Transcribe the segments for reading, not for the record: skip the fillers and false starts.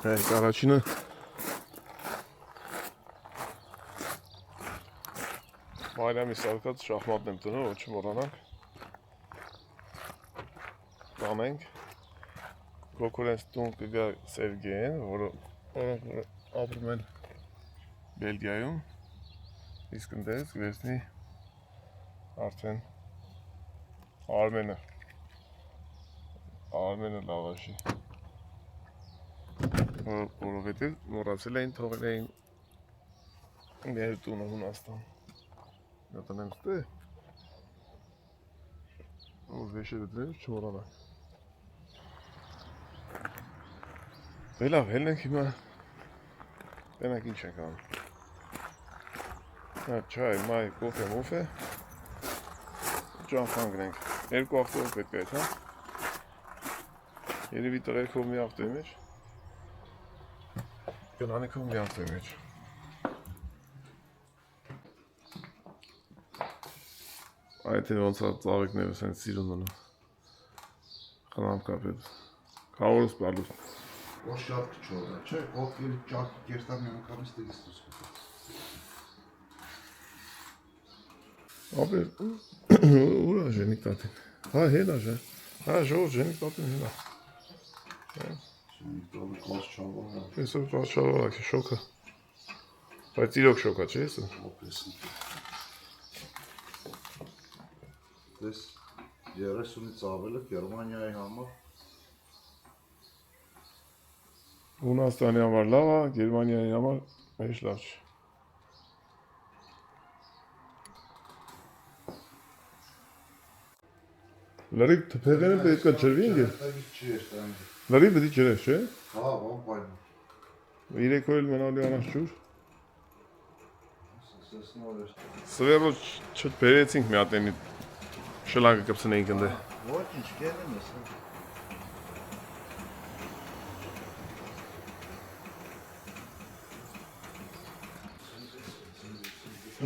Առաջինը Մարիամի սարկած շախմատն եմ տրում, ոչ մոռանանք։ Տանենք։ Կոկորենց տուն կգա Սերգեյեն, որը ապրում են Բելգիայում, իսկ ընդերս կվերցնի արդեն Արմենը լավաշի, որովհետև մոռացել էին թողել էին մեր տունը Հունաստան։ Տնեմ ստե, որ վեշերը դրել չմոռանանք։ Լավ, հելնենք հիմա, տենակ ինչ ենք անում։ Չայ, մայ, կոֆե, մոֆե, ճանխան գնենք, երկու ավտով պետք է այդ, հա։ Երևի տղերքով մի ավտոյի մեջ, գնանիքով մի ավտոյի մեջ։ Այդ է ոնց ծաղիկները սենց սիրուն մնում, խնամ կապետ, կավորս պարլուս։ Ոչ շատ կչոր է, չէ, կոտկերի ճարկ կերտամ յոնքամից տերից դուս կպետ։ Ապեր, ուր է ժենիկ տատին, հա հել է ժեն, հա ժող ժենիկ տատին հել է։ Ժենիկ տատին կված չավար է։ Այսօր կված չավար է, շոքը, բայց իրոք շոք է, չէ եսը։ Ոպեսն։ Դես 30-ից ավելը Գերմանիայի համար։ Հունաստանի համար լավ է, Գերմանիայի համար մեծ լավ չի։ Լրիվ թփեղերը պետք է ջրվի ինգեր։ Լրիվ պետք է ջրես, չէ։ Հա, բան։ Իրեք օր էլ մնալի առանց ջուր։ Սվերո չբերեցինք մի հատ այնի շլանգը կպցնեինք ընդե։ Ոչինչ, գերեմ ես։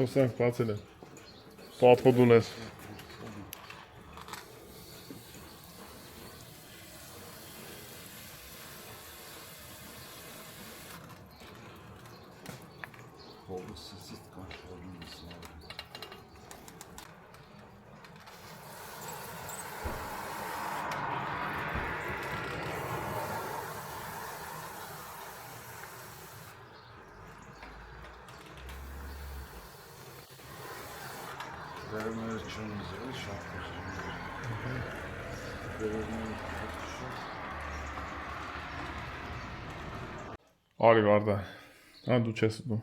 Ոստանք բացել են, պատխոդ ունես։ Հողս սիսիտ կանչվալում ես։ Վերևները չուն զրել, շատ վերևները շատ։ Արի Վարդա, հա դու չես ուտում։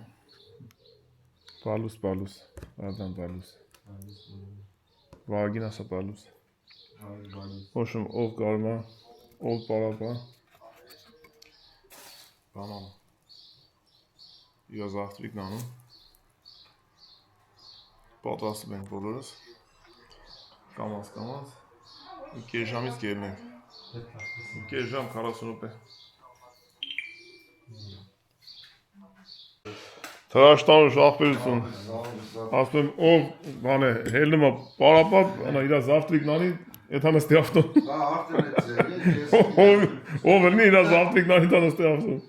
Պալուս, Վարդան պալուս։ Վագին ասա պալուս։ Ոշում ով կարմա, ով պարապա։ Բանամ։ Իրա զաղթրիկն անում։ Պատրաստում ենք բոլորս, կամաց, մի կես ժամից գելնենք, մի կես ժամ 40 րոպե։ Թրաշտանուշ աղբերություն, ասում եմ ով բան է, հելնում է պարապապ, իրա զավտրիկն անի, ետ հանստի ավտոն։ Ով էլնի իրա զավտրիկն անի տանստի ավտոն,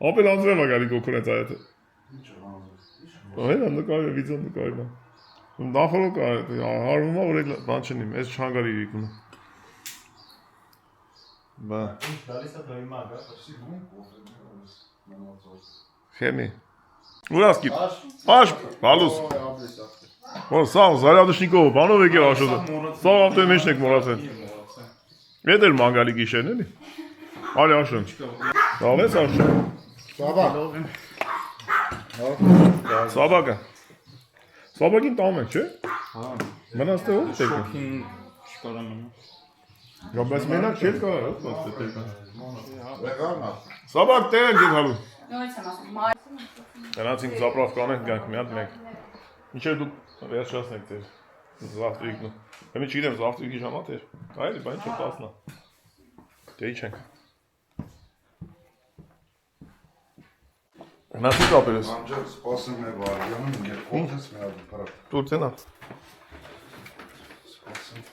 ապել անձրև է գալի կոքորեց այդը։ Հենա նկարի է, վիդեոն նկարի է։ Նախորոք հարվում է, որ էլ բան չնիմ, ես չհանգարի իրիկունը։ Բա։ Խենի։ Ուր ասկիտ։ Աշ, բալուս։ Որ սաղ, զարյադշնիկով, բանով եկել աշոզը։ Սաղ ավտոյի մեջն եք մորացել։ Ետ էր մանգալի գիշերն էլի։ Արի աշոն։ Լավ ես աշոն։ Սաբակը։ Սաբակին տանում եք, չէ։ Մնաց թե ով տեկը։ Բայց մենակ չեր կարար, ով տեկը։ Սաբակ տեղ ենք ետ հալու։ Գնացինք զապրավ կանենք գանք մի հատ մենք։ Ինչեր դուք վերջացնեք ձեր զավտրիկն ու։ Հեմի չգիտեմ զավտրիկի ժամատ էր։ Այելի բայն չեմ 10-նա։ Դե ինչ ենք։ Գնացինք ապերես։ Անջակ սպասեմ է վարյանում, երբ ոտես մի հատ պարակ։ Դուր տենա։ Սպասեմ։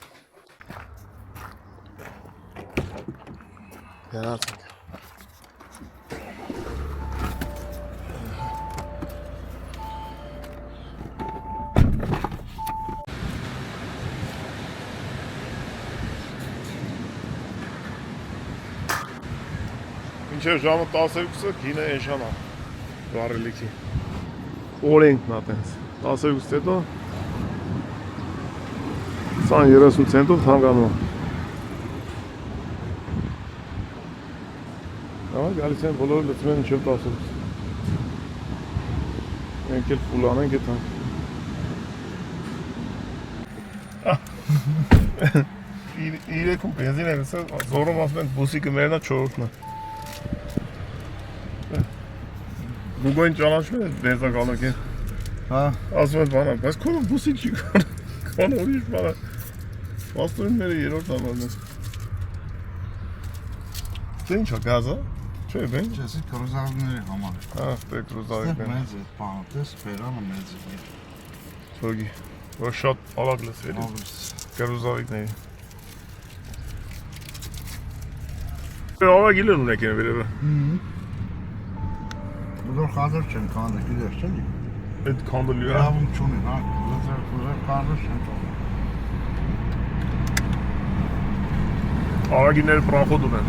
Գնացինք։ Մինչև ժամը 12-ը գինը էնշանա վառելիքի։ Օրենքն ա տենց 12-ից հետո 20-30 ցենտով թանկանում։ Ահա գալիս են բոլորը լցում են մինչև 12։ Մենք էլ ֆուլ անենք այդ հանք։ Իրեքում բենզին է գցել, զորում ասում են բուսիկը մերն է 4-ն է։ Գուգոյին ճանաչում է բենզակալոքին։ Հա։ Ասում են բանա, բայց քո բուսիկ չի կան, կան ուրիշ բանա։ Պաստորինները երրորդ ամարն է։ Դե ինչ է, գազ է։ Չէ, բեն։ Չեսի կրուզավների համար է։ Հա, դե կրուզավիկն է։ Մեծ է, բանը, տես բերանը մեծ է։ Թոգի, որ շատ ավակ լսվելի։ Կրուզավիկների։ Ավակ իլեն ունեք են վերևը։ Ուզոր խազր չեն կանդը, գիտես չելի։ Այդ կանդլի է։ Իրավում չունին, հա, ուզոր կանդը չեն կանդը։ Ավագիները պրանխոտ ունեն։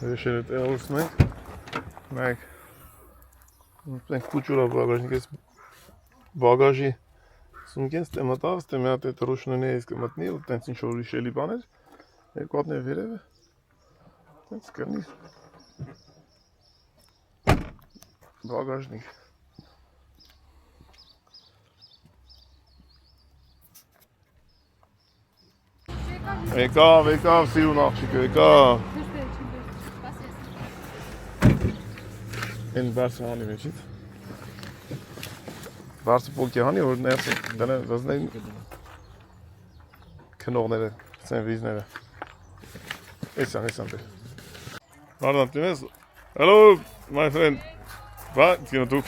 Եշել է տեղորսն ենք, նայք, մենք կուչուրա բագաժնիկ ես բագաժի սունկեն ստե մտավ, ստե մի հատ էտ ռուշնենի ես կմտնի, ու տենց ինչ-որ իշելի բաներ, երկու հատներ վերև է, տենց կրնի բագաժնիկ։ Եկավ, սիրուն աղջիկը, եկավ։ Են բարսը հանի մեջից։ Բարսը պոլկի հանի, որ ներսը դնը վզնեին քնողները, սենվիզները։ Էսան դե։ Բարդան տիմես, hello, my friend։ Բա, դուք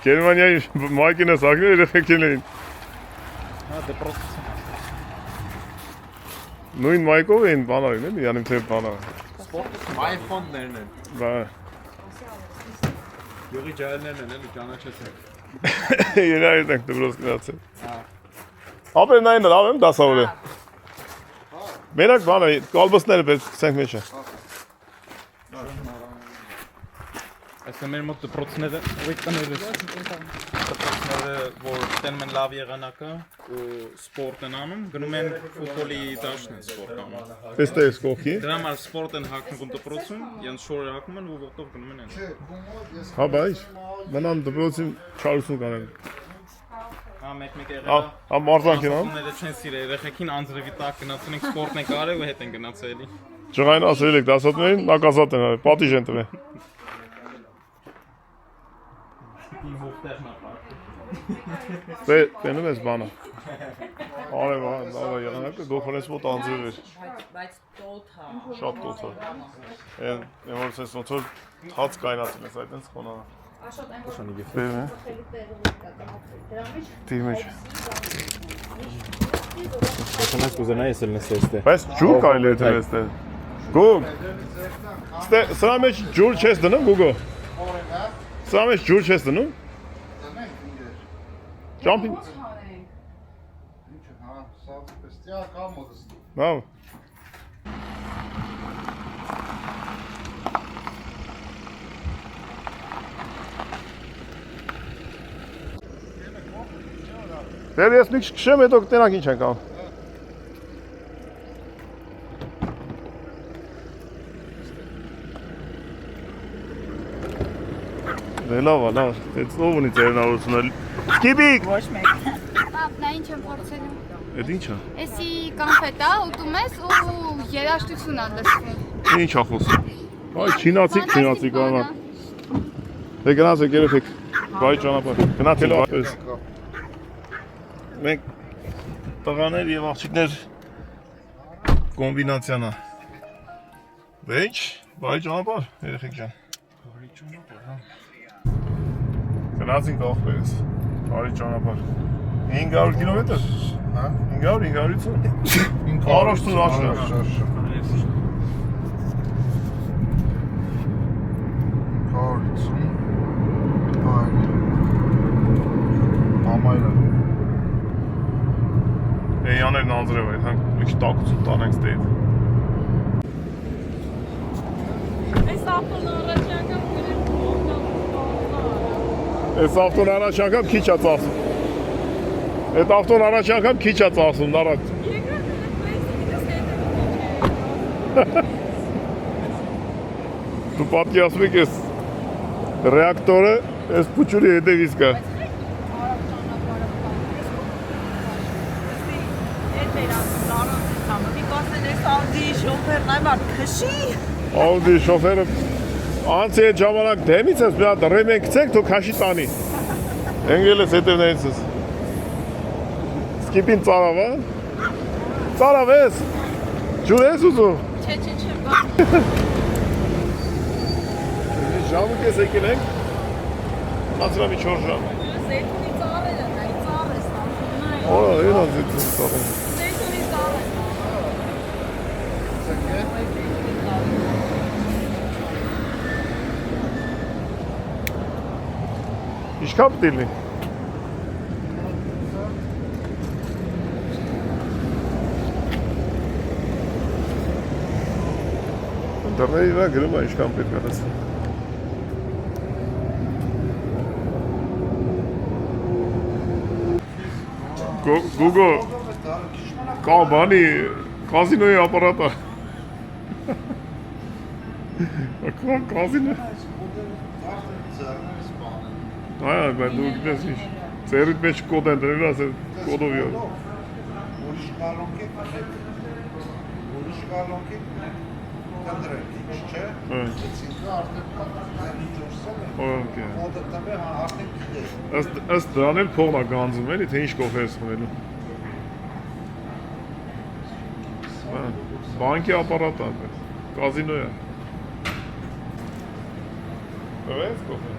Գերմանիայի մայքին ես ակներ երեխեքին էին։ Հա, դե պրոցեսն է։ Նույն մայքով էին բանարին, էլի, յանում թե բանար։ iPhone-ներն են։ Բա։ Յուղի ջայլներն են, էլի ճանաչեցեք։ Երայր ենք դպրոց գնացել։ Ապեր նայն լավ եմ դասավորը։ Մենակ բանը, կալբոսները պես կսենք մեջ է։ Այսը մեր մոտ դպրոցները, ուղիկները, որ տենում են լավ եղանակը ու սպորտ են անում, գնում են ֆուտբոլի դաշտն են սպորտ անում։ Պես թե ես կողքի։ Դրա համար սպորտ են հագնում դպրոցում, յանց շորը հագնում են ու ոտով գնում են են։ Հա բայ, մնան դպրոցին չարություն կանեն։ Հա, մեկ եղել։ Հա մարզանք են ան։ Ները չեն սիրել, երեխեքին անձրևի տակ գնացել ենք սպորտն են կարել ու հետ են գնացել էլի։ Ջղային ասել եք դասատներին, նակազատ են արել, պատիժ են տվել։ Իմ հողտերն ապարտ։ Տենում ես բանը։ Արև, լավ է եղանակը, գոքոնես մոտ անձրև էր։ Բայց տոթ է։ Շատ տոթ է։ Են որ ես ոնց որ հաց կայնացել ես այդ այնց խոնավա։ Բերում է։ Դիմեջ։ Ասանաս կուզենայի ես էլ նստել ստե։ Բայց ջուր կարելի է դնել ստե։ Գոգ։ Ստե սրա մեջ ջուր չես դնում, Գուգո։ Սրա մեջ ջուր չես դնում։ Jumping. Հա, սա պեստիա կամ մոդս։ Լավ։ Դեր ես մի քշեմ, հետո կտենանք ինչ ենք անում։ Դե լավ, դեց ով ունի ձերնավորությունը։ Սկիպիկ։ Ոչ մեկ։ Պապ, նա ինչ եմ փորձելու։ Էդ ի՞նչ է։ Էսի կոնֆետ է, ուտում ես ու երաժշտություն ա լսվում։ Ինչ ա խոսում։ Այ չինացի կանա։ Դե գնացեք երեխեք։ Բայ ճանապարհ։ Գնացել ապես։ Մենք տղաներ եւ աղջիկներ կոմբինացիան է։ Վեճ, բայ ճանապարհ, երեխեք ջան։ Բարի ճանապարհ, հա։ Գնացինք ախպերս։ Բարի ճանապարհ։ 500 կիլոմետր։ Հա? 500-550։ Առաջ աչքա։ Կարծում։ Այ։ Ամայրը։ Էյաներն անձրև այդ, հանք մի քիչ տակություն տանենք ստեյդ։ Այս ավտոն առաջ անգամ գրել Այս ավտոն առաջ անգամ քիչ է ծախսում։ Այդ ավտոն առաջ անգամ քիչ է ծախսում, նարակ։ Դու պատկերացնում եք այս ռեակտորը այս փուչուրի հետևից կա։ Աուդի շոֆերը անցի այդ ժամանակ դեմից ես մի հատ ռեմեն գցեք, դու քաշի տանի։ Ընկել ես հետևներից ես։ Սկիպին ծարավ, հա։ Ծարավ ես։ Ջուր ես ուզում։ Չէ, բա։ Ժամը կես եկել ենք։ Անցրա մի 4 ժամ։ Զեյթունի ծառերը, նայ ծառ է ստանում։ Օ, այն է զեյթունի ծառը։ Զեյթունի ծառ է ստանում։ Ինչքան պետք է լինի։ Դեռ իրա գրում է ինչքան պետք է դες։ Google կա բանի կազինոյի ապարատը։ Կա կազինո։ Այո, բայց դու գիտես ինչ։ Ծերիդ մեջ կոդ են դրել, ասել կոդով յո։ Ուրիշ կալոնքի կնդրեք, ինչ չէ։ Այսինքն արդեն միջոցով է։ Okay։ Կոդը տվե արդեն գիտես։ Ըստ դրան էլ փողն է գանձում էլի, թե ինչ կոֆե ես խմելու։ Բանկի ապարատ է, կազինո է։ Տվես կոֆե։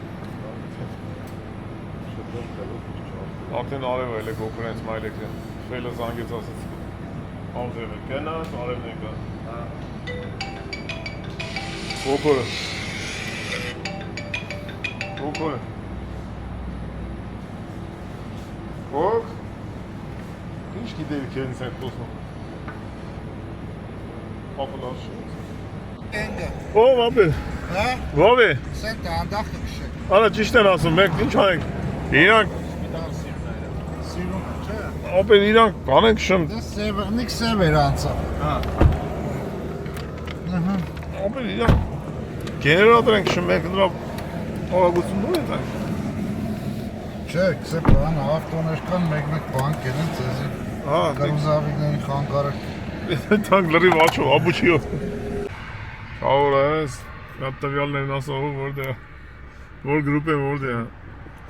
Արդեն արև էլ է կոկրենց մայլեք է, շելը զանգեց ասեց, անձև է, կենաս, արևն է կա։ Կոկորը։ Կոկորը։ Կոկ։ Ինչ գիտեի կենից են խոսում։ Ապլար շուտ։ Տենգը։ Ով ապել, Հա։ ով է։ Սենտը անդախը քշեք։ Արա ճիշտ են ասում, մենք ինչ անենք, իրանք, Սիրուն չէ։ ապել իրանք կանենք շմ, Դա սևեռնիկ սևեր անցա։ Հա։ Ահա։ ապել իրանք, գեներատոր ենք շմ, մենք դրա արագություն դու ենք անք։ Չէ, քսե բան, ավտոներ կան, մեկ-մեկ բանկ են ցեզի։ Հա, Գրուզավիկների խանգարը։ թանք լրիվ աչով, աբուչիով։ Կավոր ես, այդ տվյալներն ասող որդե, որ գրուպ է որդե է։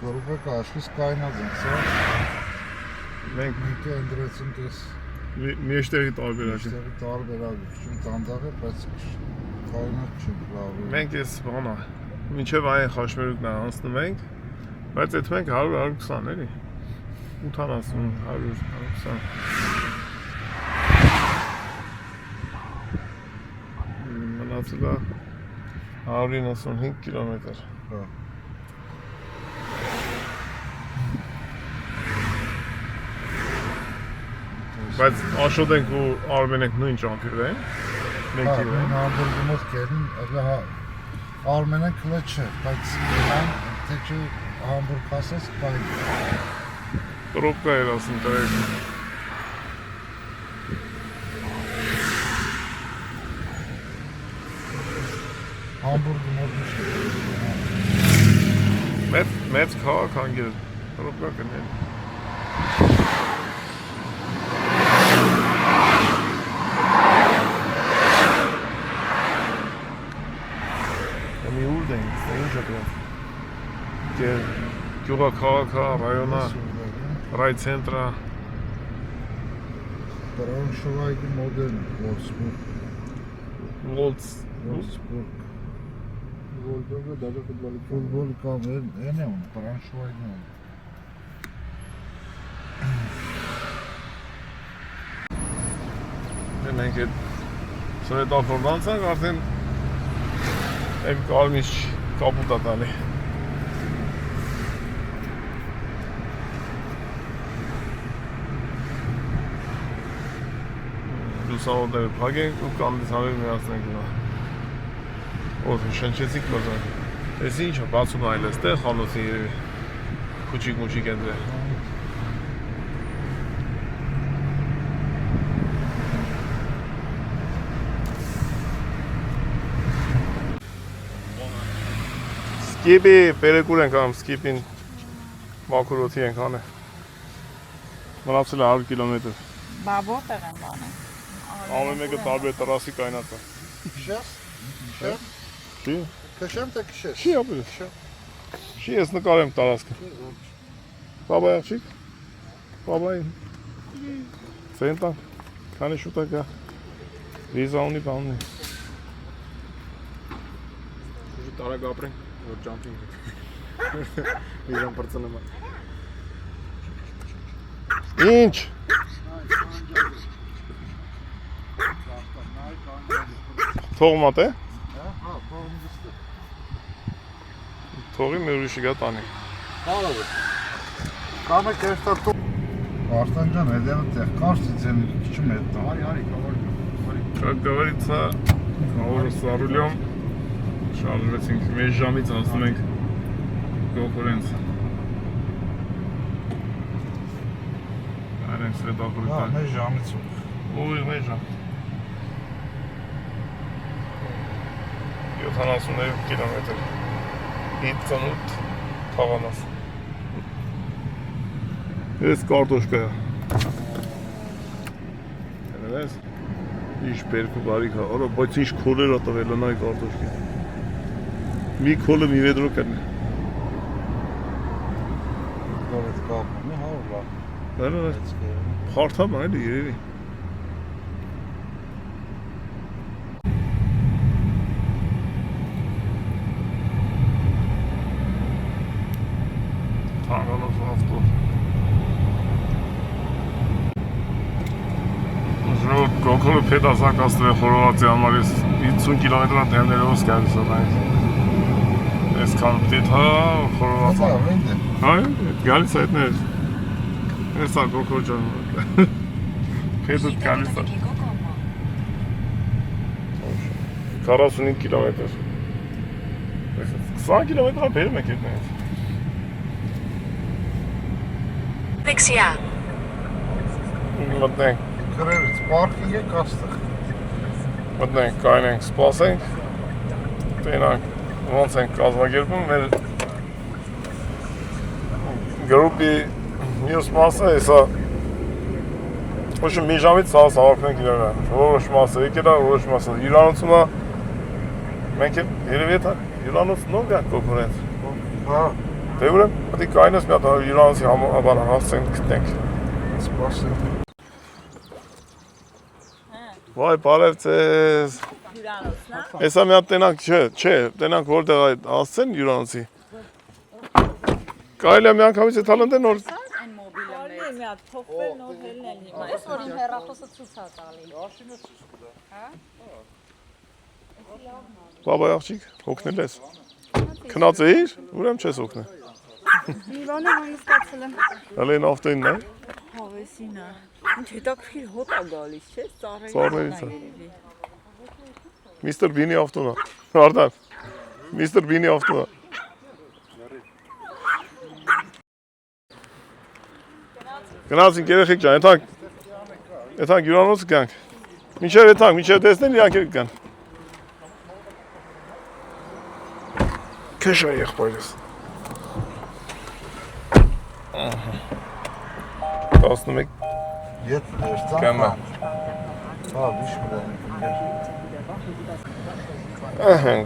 Գրուպը կաշկիս կայնած են, սա։ Մենք Մեկը ընդրեցին տես մեջտեղի տարբերակ է։ ստեղի տարբերակ, շուն տանդաղ է, բայց կայնած չի լավ։ Մենք ես բանա, մինչև այն խաշմերուկն է անցնում ենք, բայց այդ մենք 100-120 էլի, 80, 100, 120 Մնացել է 195 կիլոմետր։ Հա։ Բայց Աշոտ ենք ու Արմեն ենք նույն ճամփյուր են։ Մենք Հա, իրեն։ նույն Համբուրգումով կերին, հա Արմենը քլը չէ, բայց իրան թե չէ Համբուրգ ասես կային։ Տրոպկա էր ասում տրեք։ Համբուրգումով միշտ։ Մեծ քաղաք հանգել, տրոպկա կնել։ Մի ուր դենք, ինչ է դրան։ Գյուղաքաղաքը, ռայոնա, ռայցենտրը։ Braunschweig մոդել Wolfsburg։ Wolfsburg։ Wolfsburg-ը դա ֆուտբոլ կամ են է ուն Braunschweig-ն է։ Մենք այդ սովետավորն անցանք, արդեն եմ կարմիշ կապուտ է տալի։ լուսավորները փակենք ու կոնդենսատորը միացնենք նա։ Ո՞վ շնչեցիք բազան։ Էս ինչա բացում այլ էստեղ խանութի երևի։ Քուչիկ են դե։ Skipի պերեկուր ենք անում, skipին մաքուրոթի ենք անում։ Մնացել է 100 կիլոմետր։ Բա որտեղ են բանը։ Ամեն մեկը տարբեր տրասի կայնած է։ Քշես։ Քշես։ Չի։ Քշեմ թե քշես։ Չի ապրես։ Չի ես նկարեմ տարածքը։ Բաբա աղջիկ։ Բաբային։ Սենտա։ Քանի շուտ է գա։ Վիզա ունի, բան ունի։ Ուժի տարագ ապրենք, որ ջամփինգ։ Վիզան բրծնում է։ Ինչ։ Թողմատ է։ Հա, փողն դստը։ Թողի մեր ուրիշի գա տանի։ Կարող է։ Կամը կերտա Արտան ջան, հետևը տեղ կարծի ձեն քիչում է դա։ Արի, Как говорится, за рулем շարժվեցինք մեծ ժամից անցնում ենք կոնֆերենց։ Արեն Հա, սրետավորության։ մեծ ժամից։ Ուղիղ մեծ ժամ։ 79 կիլոմետր։ 58 թաղանաս։ Ես կարտոշկա է։ Հենց ինչ բերկու բարիք է, արա, բայց ինչ քոլեր է տվել նայ կարտոշկի։ Մի քոլը մի վեդրո կրնի։ Դորդ կապում է, հա, լավ։ Բանը փարթամ այլ երևի։ Թանանով ավտո։ Ժողով գոքոլը պետ ասակաստր է խորովացի համարիս 50 կիլոմետրա դեմներով սկայլիս է նայից։ Ես կան պտիտ հա խորովացի։ Հա, վենդ է։ Հայ, գալիս է հետներ։ Ես ա գոքոլ ճան։ Պետուտ գալիս է։ 45 կիլոմետր։ 20 կիլոմետրա բերում եք հետներից։ Δεξιά. Մտնենք, Գրերից պարքինգ է կաստեղ։ մտնենք, կայնենք, սպասենք, տենանք, ոնց ենք կազմակերպում, մեր գրուպի մյուս մասը հեսա, ոչմ մի ժամից սաղս հավաքնենք իրար է, որոշ մասը եկել է, որոշ մասը հյուրանոցում է, մենք երևի հետ հյուրանոցնով գանք կոքորենց, Հա, դե ուրեմ, պտի կայնս մի հատ հյուրանոցի համաբանը հասցենք գտնենք։ սպասենք։ Վայ, բարև ձեզ։ Հյուրանոցն է։ Հեսա մի հատ տենանք, չէ, տենանք որտեղ այդ հասցեն հյուրանոցի։ Կարելի է մի անգամից է թալնդեն նոր Այն մոբիլը մեծ։ Մի հատ փոխվել նոր հելնել հիմա։ Այս որ իմ հեռախոսը ցույց է տալի։ բաբայ աղջիկ, հոգնել ես։ Քնած էիր, ուրեմ չես հոգնել։ Իվանը հանգստացել եմ։ Հələ ավտոյին նայ։ Հավեսին է։ Ինչ հետաքրքիր հոտ է գալիս, չէ՞, Ծառերից է։ երևի։ Միստր Բինի ավտոն է։ Արդան։ Միստր Բինի ավտոն է։ Գնացինք երեխեք ջան, եթանք հյուրանոց գանք։ Մինչև եթանք, մինչև տեսնեն իրանք էլ կան։ Քեշ է եղբայրս։ 11 Ետ երցան։ կամա։ Հա, վիշ մրեն։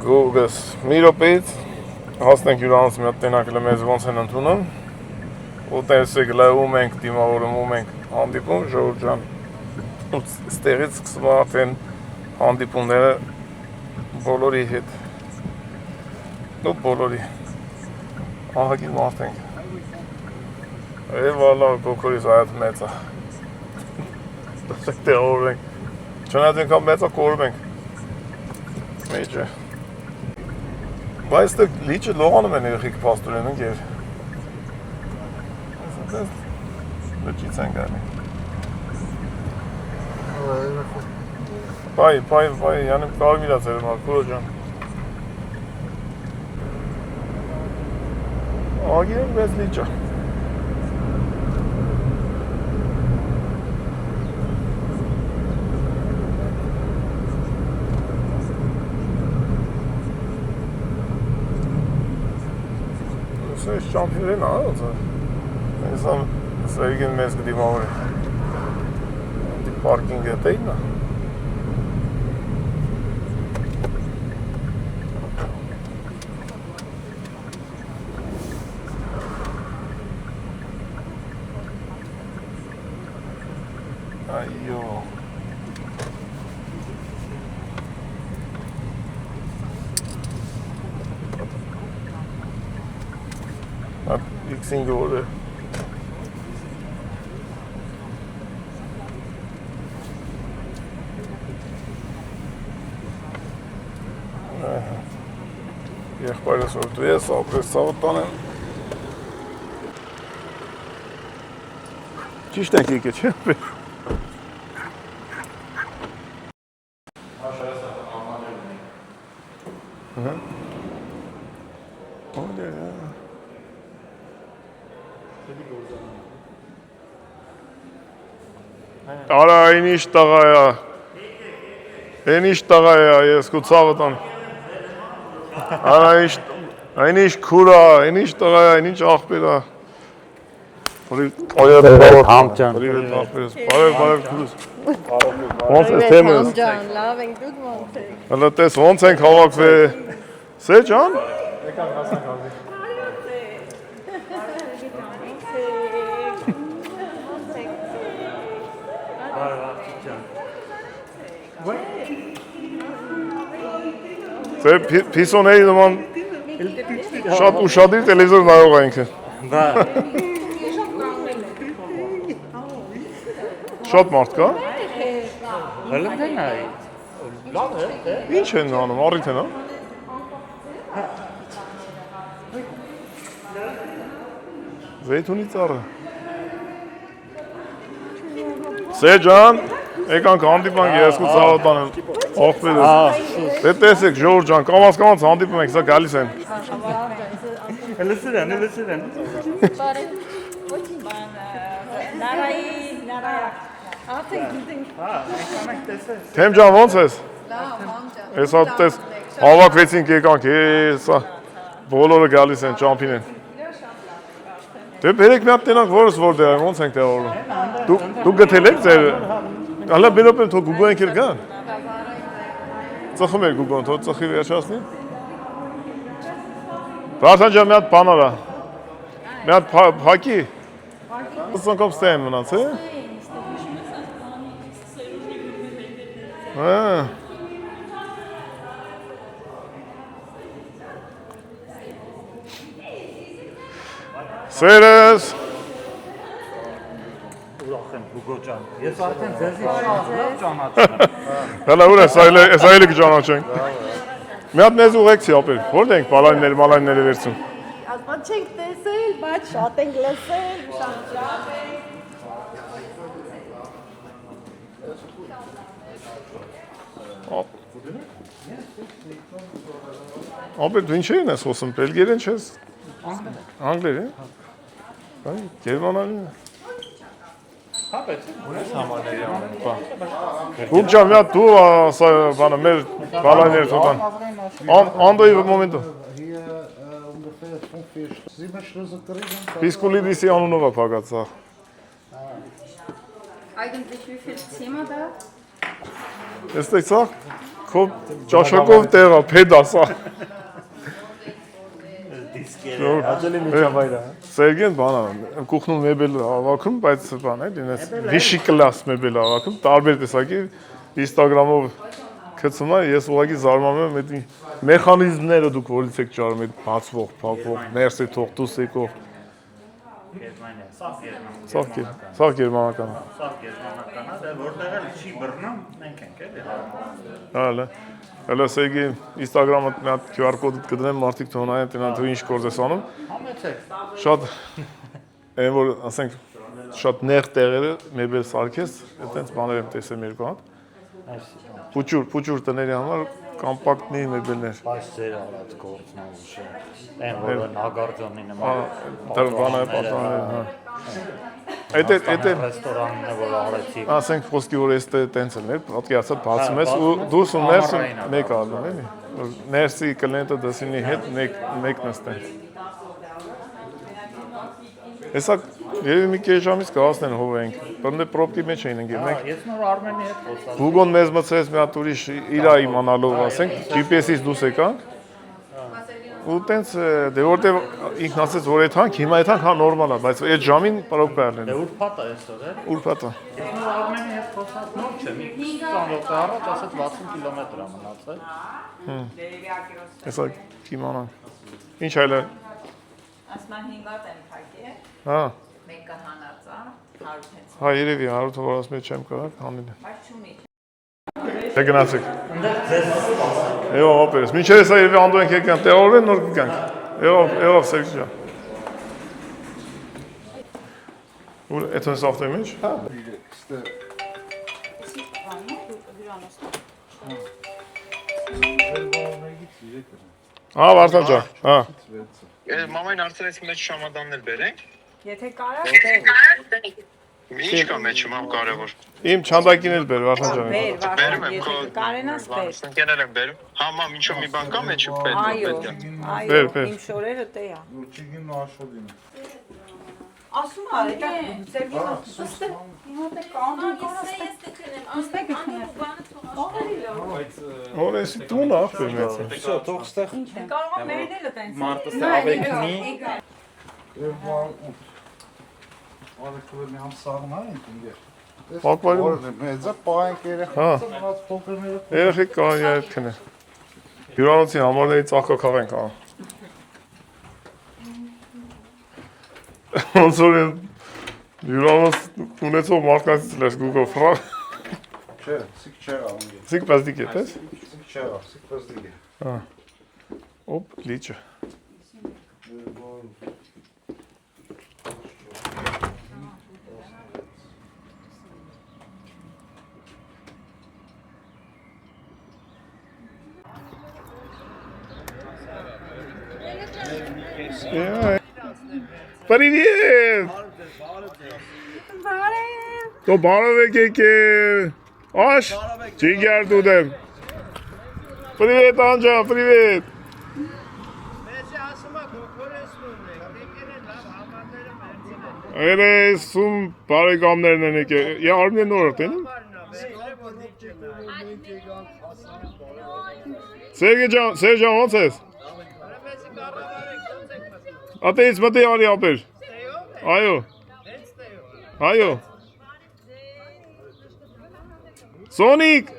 Գուգս մի րոպեից հասնենք հյուրանոց մի հատ տենակը մեզ ոնց են ընդունում ու տեսեք լայում ենք, դիմավորում ենք հանդիպում, ժողովուրդ ջան ստեղից սկսում արդեն հանդիպումները բոլորի հետ ու բոլորի ահագին մարդ ենք վալա կոքորից այատ մեծ է դասեք տեղորում ենք չնայած ենք մեծ է կորում ենք Մեջ է Բայց դե լիճը լողանում են երեխիք պաստորեն ընկեր Լճից են գալի Հա, երեխեք Պայ, յանը կարում իրա ձեր մար, կուրո ջան։ Ագիրեն մեզ լիճա։ Ես ճամփիներն աղոց է։ Ես ամ սերգեն մեզ գդիմավոր է։ Դի պարկինգ է տեյնա։ Այո։ X-ին գոր է։ Եղբայրս որ դու ես ապրես սավոտ տանեմ։ Ճիշտ ենք եկե չէ։ Արա, այն ինչ տղա է, այն ինչ տղա է, ես կու ծավըտ ան, արա, այն ինչ քուր է, այն ինչ տղա է, այն ինչ աղբեր է, բարև քուրս, ոնց ես թեմ ես, լավ ենք, դուք ոնց եք։ հլը տես ոնց ենք հավակվե, սե ջան, Ձեր պիսոնեի նման շատ ուշադիր տելևիզոր նայող է ինքը։ Շատ մարդ կա։ Ինչ են անում, առիթ են, Զեյթունի ծառը։ Սե ջան, եկանք հանդիպանք ես կու ծավոտ անեմ, աղբեր ես։ Դե տեսեք, ժողոր ջան, կամաց հանդիպում ենք, սա գալիս են։ Լսիրեն։ Թեմ ջան, ոնց ես։ Ես հատ տես, հավակվեցինք եկանք, հեսա, բոլորը գալիս են, ճամփին են։ Դե բերեք մի հատ տենանք որս որ դեր, ոնց ենք տեղավորում։ Դուք գտել եք ձեր, հալա բերոպ եմ թող գուգո ենք էլ գան։ Ծխում էր գուգոն, թող ծխի վերջացնի։ Վարդան ջան, մի հատ բան արա։ Մի հատ փակի։ Սոնկոպ ստեմ մնաց, է։ Սերես։ Ուրախ եմ Գուգո ջան։ Ես արդեն ձեզի լավ ճանաչում եմ։ Հələ ուր ես այլը կճանաչենք։ Մի հատ մեզ ուղեկցի ապեր, որտե ենք մալայնները վերցում։ Ասպատ չենք տեսել, բայց շատ ենք լսել, շատ լավ ենք։ Ապեր դու ինչերին ես խոսում, բելգերեն չես։ Անգլեր է։ Այ գերմանալին է։ Ուրես համաների անում։ Դուք ջան, մի հատ դու բանը մեր բալայներ թոտան։ Անդոյի մոմենտը։ ungefähr 7 Schlüssel drin. Պիսկուլիդիսի անունով է փակած սա։ Eigentlich wie viel Zimmer da? Ես տեսա քո ճաշակով տեղա փեդասա։ Հաջելի միջավայրը։ Սերգեն բանա, կուխնում մեբել հավաքում, բայց բան է, դինես վիշի կլաս մեբել հավաքում, տարբեր տեսակի Instagram-ով գցում է, ես ուղղակի զարմանում եմ այդ մեխանիզմները դուք որից եք ճարում, այդ բացվող, փակվող, ներս է թող, դուրս եկող։ Սաղ գերմանական է։ Սաղ գերմանական է, դե որտեղ էլ չի բռնում, մենք ենք էլի։ Հələ, հələ Սերգեյ Instagram-ը մի հատ QR կոդ կդնեմ, մարդիկ թողնային, տնան դու ինչ գործ ես անում։ Համեցեք։ Շատ այն որ ասենք շատ նեղ տեղերը մեբել սարքես, այդտենց բաներ եմ տեսել երկու հատ։ Փուճուր տների համար կոմպակտնի մեբելներ։ Բայց ձեր արած գործն ուշ է։ Այն որը նագարձոնի նման։ Դրվանը պատաններ, հա։ Այդ ռեստորանն է որ արեցի։ ասենք խոսքի որ էստե տենց է, պատկի ասած բացում ես ու դուրս ու ներսը մեկ ալում էլի։ Ներսի կլիենտը դասինի հետ մեկ նստեն։ Հեսա երևի մի կես ժամից կհասնեն հովենք, բռնե պրոբկի մեջ էին ընկել մենք։ Ես նոր Արմենի հետ խոսացի։ Գուգոն մեզ մցրեց մի հատ ուրիշ իրա իմանալով, ասենք, GPS-ից դուրս եկանք։ Ու տենց դե որտեվ ինքն ասեց որ այդ հանք, հիմա այդ հանք հա նորմալ է, բայց այդ ժամին պրոբկա Դե ալեն։ ուրբաթ է այսօր է։ Ուրբաթ է։ Ես նոր Արմենի հետ խոսած նոր չէ, մի 20 րոպե առաջ ասեց 60 կիլոմետր է մնացել։ Հեսա կիմանանք։ Ինչ այլ է։ Ասման 5 եմ փակել, Հա։ մեկը հանածա, 100 հենց, Հա երևի 100 որ ասում չեմ կարող հանել։ բայց չունի։ Դե գնացեք։ Եո օպերս։ Մինչև հեսա երևի անդու ենք եկան, տեղավորվեն նոր գանք։ Եո Սերգիյա։ Ու այդ հենց ավտոյի մեջ։ Հա։ Հա, Վարդան ջան, հա։ Մամային արդարից մեջ շամադաններ բերենք։ Եթե կարաս, Ինչ կա մեջում ամ կարևոր։ Իմ չանդակին էլ բեր, Վարդան ջան։ Բերում եմ եթե կարենաս բեր։ Ընկերներ եմ բերում։ Հա, մամ, ինչու մի բան կա մեջում պետք Այո, Բեր, այո, բեր։ իմ շորերը տե է։ Լուչիգին ու աշոդին։ Ասում ա, դա Սերգեյը ստե։ Հիմա կանոն կարաս ստե Որ էս տուն ախպեր մեծ։ Всё, թող ստեղ։ կարող եմ մերնելը տենց։ Մարտը ավեկնի։ Արեքուրի համ սաղմա են ինգեր։ Պակվարում։ Որն է մեծը պահենք երեխաները, մնաց փոքրները։ Երեխեք կարան այդ քնե։ Հյուրանոցի համարների ծաղկակավ ենք անում։ Ոնց որ հյուրանոց ունեցող մարդկանցից լես Google ֆրա։ Չէ, սիկ չեղա ունի։ Սիկ պազդիկ է, տես։ Սիկ չեղա, սիկ պազդիկ է։ Հա։ Օպ, լիճը։ Привет! То баровек еке. Аш, чигар дудем. Привет, Анжа, привет. Էրես ում բարեկամներն են եկել։ Յա Արմեն նոր տեն։ Սերժան ոնց ես։ Ատեից մտի արի ապեր։ Այո։ Այո։ Սոնիկ։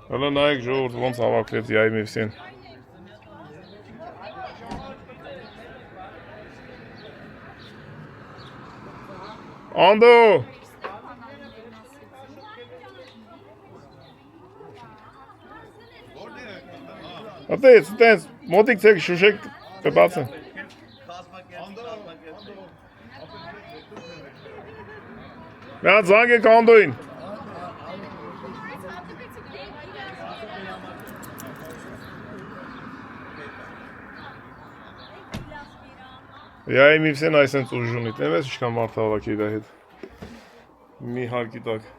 Հələ նայեք ժողովուրդ ոնց հավաքվեց ՅԱԻՄԵՎ-ին։ Անդո։ Ատես, մոտիկ ցեք շուշեք կբացեն։ Նա զանգ է կանդոին։ ՅԱԻՄԵՎ-ին այսենց ուժունի, տենես ինչքան մարդ հավաքի իր հետ։ Մի հարկի տակ։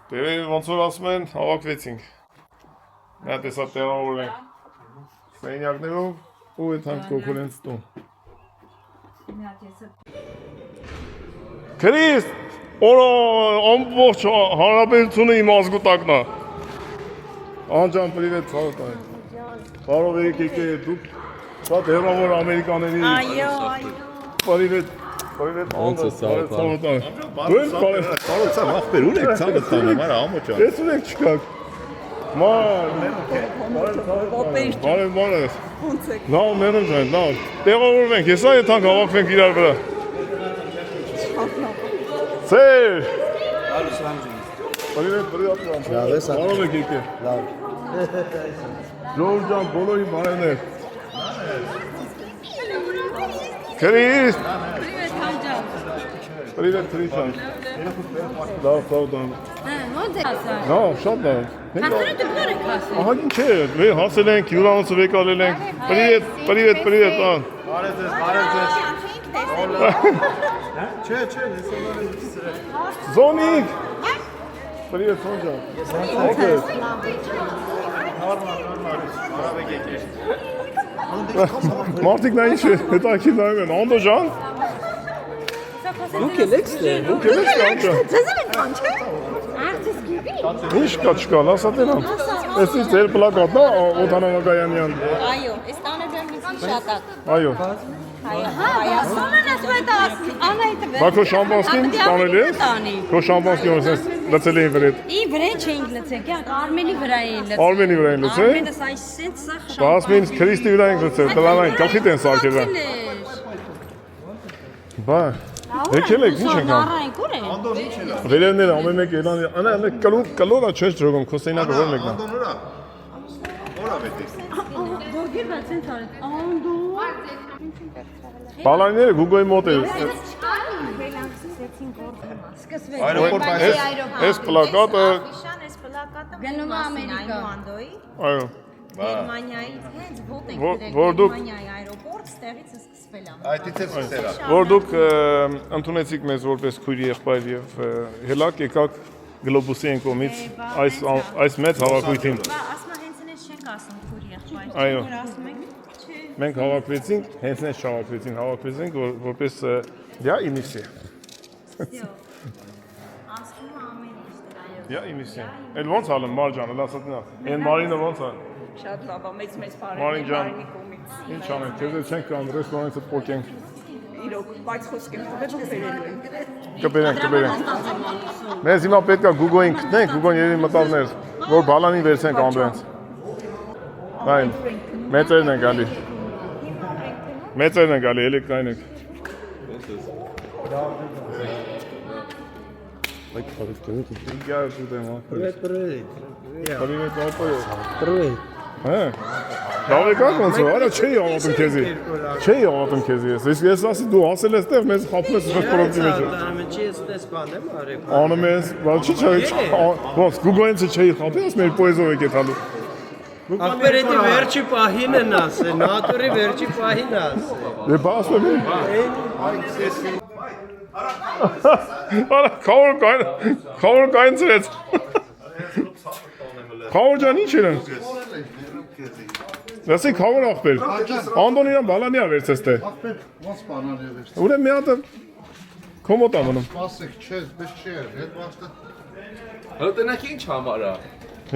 Դե ոնց որ ասում են, հավաքվեցինք։ Նա տեսա տեղավորենք սենյակներով ու այդ հանք կոքորենց տուն։ Քրիս, օրը ամբողջ հանրապետությունը իմ ազգու տակն է։ Անջան, պրիվետ, ցավոտ այն։ Բարով եկեք դուք շատ հեռավոր ամերիկաների։ Այո, այո։ Պրիվետ, ոնց է ցավոտ այն։ Դու եք բարով ցավ ախպեր ունեք ցավոտ տանը, մարա ամոճան։ Ես ունեք չկաք։ Բարև։ Ոնց եք։ Լավ, մերոն ջան, լավ։ Տեղավորվենք, հեսա այդ հանք հավաքվենք իրար վրա։ Սեր։ Բարև։ Լավ ես։ Բարով եք եկել։ Լավ։ Ժողովուրդ ջան, բոլորին բարևներ։ Քրիս։ Привет, Танջան։ Привет, Քրիսան։ Լավ, լավ։ Ո՞նց ես ասել։ Լավ, շատ լավ։ Հասարը դու դուր եք ասել։ Ահա ինչ է, մենք հասել ենք, հյուրանոցը վեկալել ենք։ Привет, привет, привет, ան։ Զոնիկ։ Привет, Սոնջան։ Okay։ Մարդիկ նա ինչ է, հետաքրքիր նայում են, Անդո ջան։ Դուք եք ստե։ Ձեզ եք կանչել։ Արդյոք գիտի։ Ինչ կա չկա, լասա դենամ։ Էս ինչ ձեր պլակատն է, Օթանավագայանյան։ Այո, այս տանը դեռ մի շատակ։ Այո։ Հայաստանն ասում է Անահիտը։ Բա քո շամպանսկին տանել ես։ Քո շամպանսկին ասես լցել էին վրեդ։ Ի վրա չենք լցել, կյանք Արմենի վրա էին լցել։ Արմենի վրա են լցել։ Արմենը սա սենց սա շամպան։ Բասմին Քրիստի վրա են լցել, տլանային գլխիտ են սարքել։ Բա եկել եք ինչ եք անում։ Նառային կուր են։ Վերևները ամեն մեկ ելան, անա կլորա չես ջրում, քո սենակը ո՞ր մեկն է։ Դուրգիր բաց են թարել։ Անդո։ Բալանիները Google-ի մոտ է։ Այս պլակատը Գնում է Ամերիկա։ այո։ Գերմանիայից հենց ոտ եք Որ գրել դուք- Գերմանիայի аэроպորտ, ստեղից է սկսվել ամ։ Որ դուք ընդունեցիք մեզ որպես քույր եղբայր եւ հելակ եկաք գլոբուսի են կողմից այս մեծ հավաքույթին։ Բա ասма հենց ինձ չենք ասում քուրի եղբայր։ Այո։ Որ ասում ենք, չէ։ Մենք հավաքվեցինք, հենց այս հավաքվեցին, որպես դիա իմիսիա։ Ասում ամեն ինչ դրա։ Դիա իմիսիա։ Էլ ոնց ալն Մարջանը, լասատնա։ Այն Մարինը ոնց է։ Շատ լավ, մեծ բարի։ Մարին ջան, ինչ անենք, քեզ չենք կան ռեստորանից փոքենք։ Իրոք, բայց խոսք եմ տվել չբերելու ենք։ Կբերենք։ Մեզ հիմա պետք է Google-ին գտնենք, Google-ին երևի մտավներ, որ բալանին վերցենք ամբրենց։ Այն, մեծերն են գալի։ Մեծերն են գալի, ելեք կային եք։ Այդ խարիվ կերեք, իգար դուտեմ ախր։ Привет, опа։ Привет։ Հա։ Լավ եկաք ոնց է, արա չի ավատում քեզի։ Չի ավատում քեզի։ Ես ասի դու ասել ես տեղ մեզ խափում ես այս պրոբլեմի մեջ։ Չի էս բանը արեք։ Անում ես, բայց չի ոնց Google-ից չի խափի, ասում եմ պոեզով եք եթալու։ Ախպերետի վերջի պահին են ասել, նատուրի վերջի պահին ասել։ Դե բա ասում եմ։ Արա քավոր կային ծրեց։ Քավոր ջան ինչ են։ Դասի քավոր ախպեր։ Անդոնիան բալանիա վերցես տե։ Ախպեր, ոնց բանալ ևս։ Ուրեմն մի հատ կոմոտ ամնում։ Ասեք, չէ, բես չէ, հետ վաստը։ Հրտնակ ինչ համար է։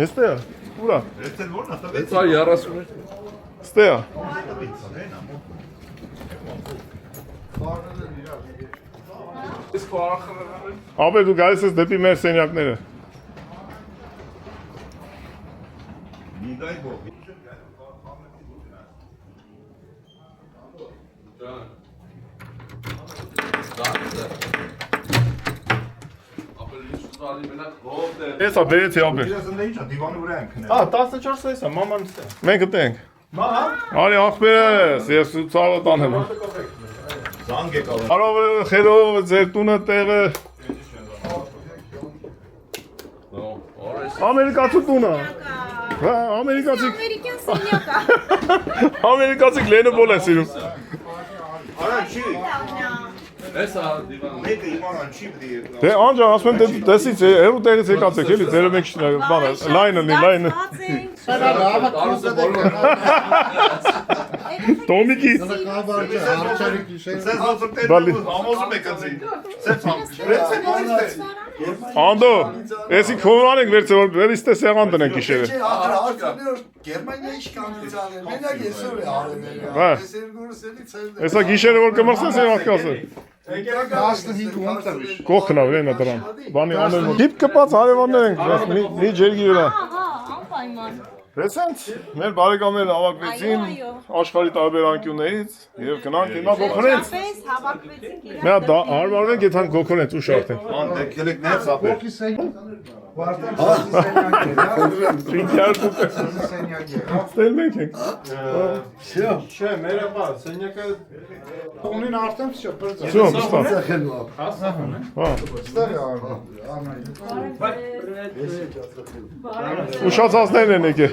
Էստե է։ Ուրա։ Դա 30 Ստե է։ Ապեր դու գալիս ես դեպի մեր սենյակները։ Էսա բերեցի ապեր։ Ահա 14 էսա, մաման ստե։ Մենք գտենք։ Արի ախպերս, ես ցավը տանեմ։ Արով խերով ձեր տունը տեղը։ Ամերիկացու տունը։ Հա, ամերիկացի։ Ամերիկյան սենյակա։ Ամերիկացի գլենը բոլ են սիրում։ Էսա դիվան։ Դե անջան, ասում եմ տեսից հերու տեղից եկած եք, էլի, ձերը մենք բանը, լայնը։ Տոմիկի։ Անդո, եսի քովան ենք վերցե, որ վերիստե սեղան տնենք իշերը։ Գերմանիայի շկանցան է, մենակ այսօր է արել։ Հա։ Եսա գիշերը որ կմրսես եմ ատկասը։ 15 ոնց է։ Կողքնա վրենա դրան։ Բանի անել մոտ։ Դիպ կպած հարևաններ ենք, մի ջերգի վրա։ Ահա, անպայման։ Տեսանց, մեր բարեկամներն հավաքվեցին աշխարհի տարբեր անկյուններից եւ գնանք հիմա գոքորենց։ Մի հատ հարմարվենք այդքան գոքորենց ու շարթեն։ Եկեք ներ սապեր։ Ստել մենք ենք։ Չէ, մերապա, սենյակը Ունին արդեն всё, բրձա։ Всё, встал։ Ուշացածներն են եկել։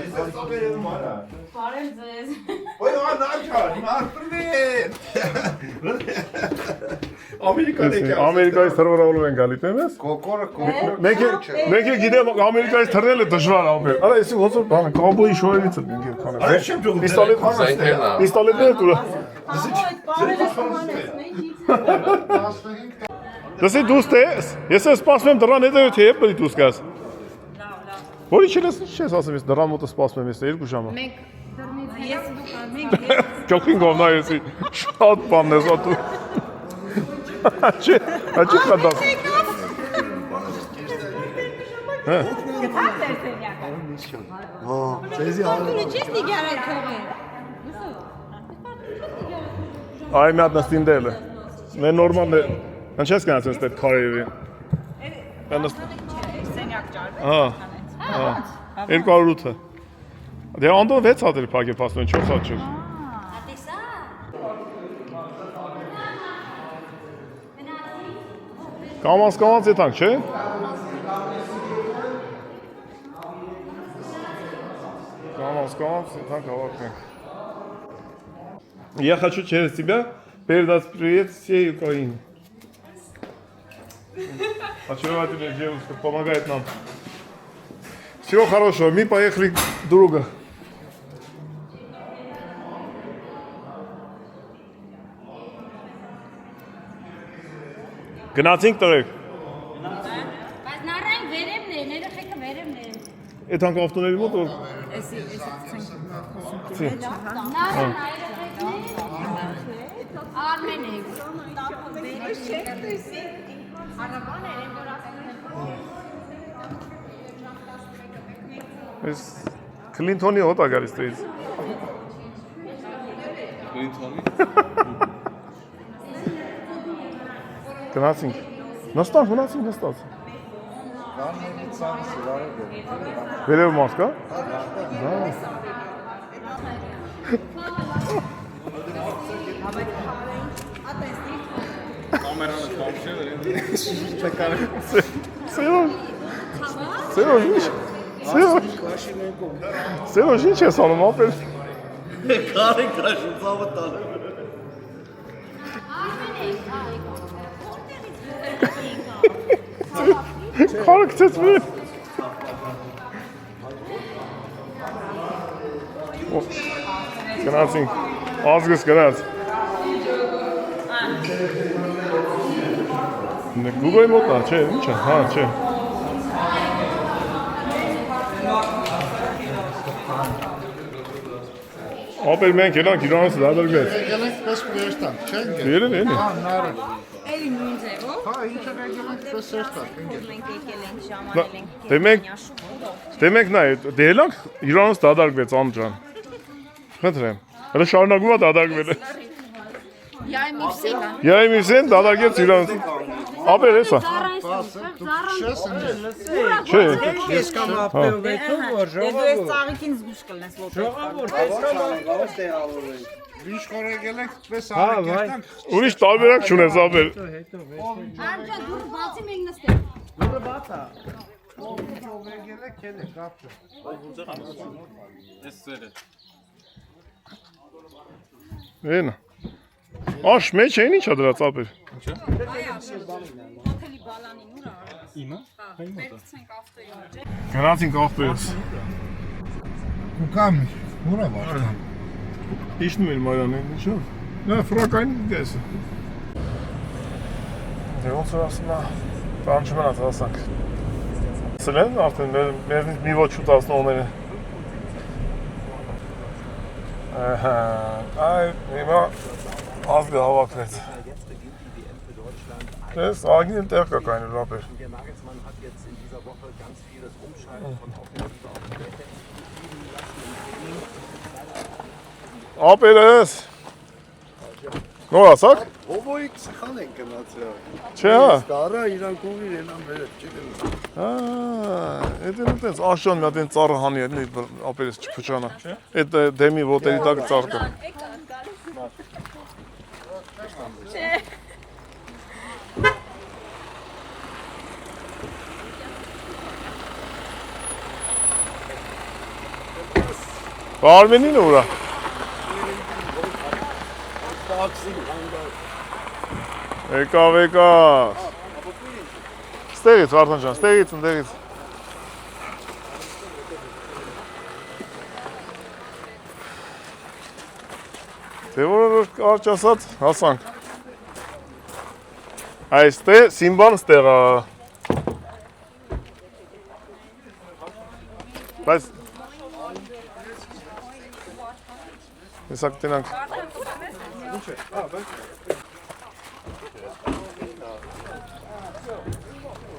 Բարև ձեզ։ Ոյ անաչան, Ամերիկայից թռվարալով են գալի, տես։ Կոկորը Մենք գիտեմ Ամերիկայից թռնելը դժվար ամեր։ Արա էսի ոնց որ բան կոբոյի շորերից են ինքն քանը։ Պիստոլետներ դուրա։ Դասի դուս տես։ Ես սպասում եմ դրան հետո թե էպլի դուս գաս։ Որի չես ասում ես դրան մոտը սպասում եմ ես 2 ժամ։ Մենք դռնից ես դուք մենք Ճոքին գովնա էսի շատ բանն ես ատու։ Աչի կադաս։ Այ մի հատ նստին դելը։ Մեր նորմալ է։ Անչես կանած ես այդ քարերի։ Սենյակ ճարվեց։ Հա։ 208-ը։ Դե անդո 6 հատ էր փակե 14 հատ չէ։ Կամաց եթանք, չէ։ Կամաց եթանք հավաքենք։ Я хочу через тебя передать привет всей Украине. Очаровательная девушка помогает нам. Всего хорошего. Мы поехали к другу. Գնացինք տղեկ։ Բայց նարային վերևն է, երեխեքը վերևն է։ Այդ հանգ ավտոների մոտ որ Նարային երեխեքն է։ Արմեն է։ Արաբան է, որ Ես Քլինթոնի հոտ է գալիս դից։ Քլինթոնի։ Գնացինք։ Նստած, մնացինք նստած։ Վերև մարդ կա։ կամերանը կամշել էր։ Սերոժ ինչ ես անում ապեր։ Կարեն կաշում ծավը տանը։ Քարը կցեց մեր։ Գնացինք, ազգս գնաց։ Գուգոյի մոտն է, չէ, ինչ է, հա, չէ։ Ապեր մենք երանք իրանց դադարգվեց։ Եկելենք պես պրեշտանք, չեն գել։ Երեն էնի։ Հա, նարը։ Էլի նույն ձևով։ Հա, ինչը եկելենք պես էշտանք, Մենք եկել ենք ժամանել ենք։ Դե մենք նայ, դե երանք իրանց դադարգվեց ամջան։ Խնդրեմ։ Հələ շարունակում է դադարգվել է։ Յայ միսեն դադարգեց իրանց։ Ապեր էսա։ Չէ։ Ես կամ ապտեվետում, որ Դու ես ծաղիկին զգուշ կլնես ոտը։ ինչ խոր եկելենք պես արեք էշտանք։ Ուրիշ տարբերակ չունես ապեր։ Արմջան դուրը բացի մենք նստենք։ Ով եկելեք, ելեք, ապտը։ Ես ծերը։ Էնա։ Աշ մեջ էին ինչա դրած ապեր։ Հոթելի բալանին ուր արած։ Իմը։ Վերցնենք ավտոյի մեջ։ Գնացինք ապերս։ Կուկամի, ուրա վարդան։ Իշնում էր Մարյանին, ինչո՞։ Նա ֆրակային գես։ Դե ոնց որ ասում է, բան չմնաց ասանք։ Ասել են արդեն մեզնից մի ոչ շուտացնողները։ Ահա, այ հիմա ազգը հավաքվեց։ Ես ագին տեղ կա կայնել ապեր։ Ապերես։ Նոր ասակ։ Հովոյի սխալ են գնացել։ Չէ, հա։ Կարա իրանք ուղի ենան վերև չգնա։ Էդ այնպես աշան մի հատ են ծառը հանի էլի ապերես չփչանա։ Այդ դեմի ոտերի տակ ծառ կա։ Արմենին ուրա։ Եկավ։ Ստեղից Վարդան ջան, ստեղից։ Դե որ կարճ ասած հասանք։ Այստեղ Սիմբան ստեղ է։ Բայց Հեսակ տենանք։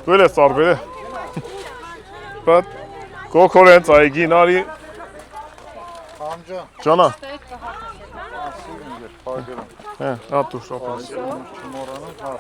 Դու ես ծարբեր է։ Բայց կոքորենց այգի նարի։ Ամջա, Ճանա։ ասիլ ինգեր, պարգերան։ Հատու շապաս։ Չմորանան, հա։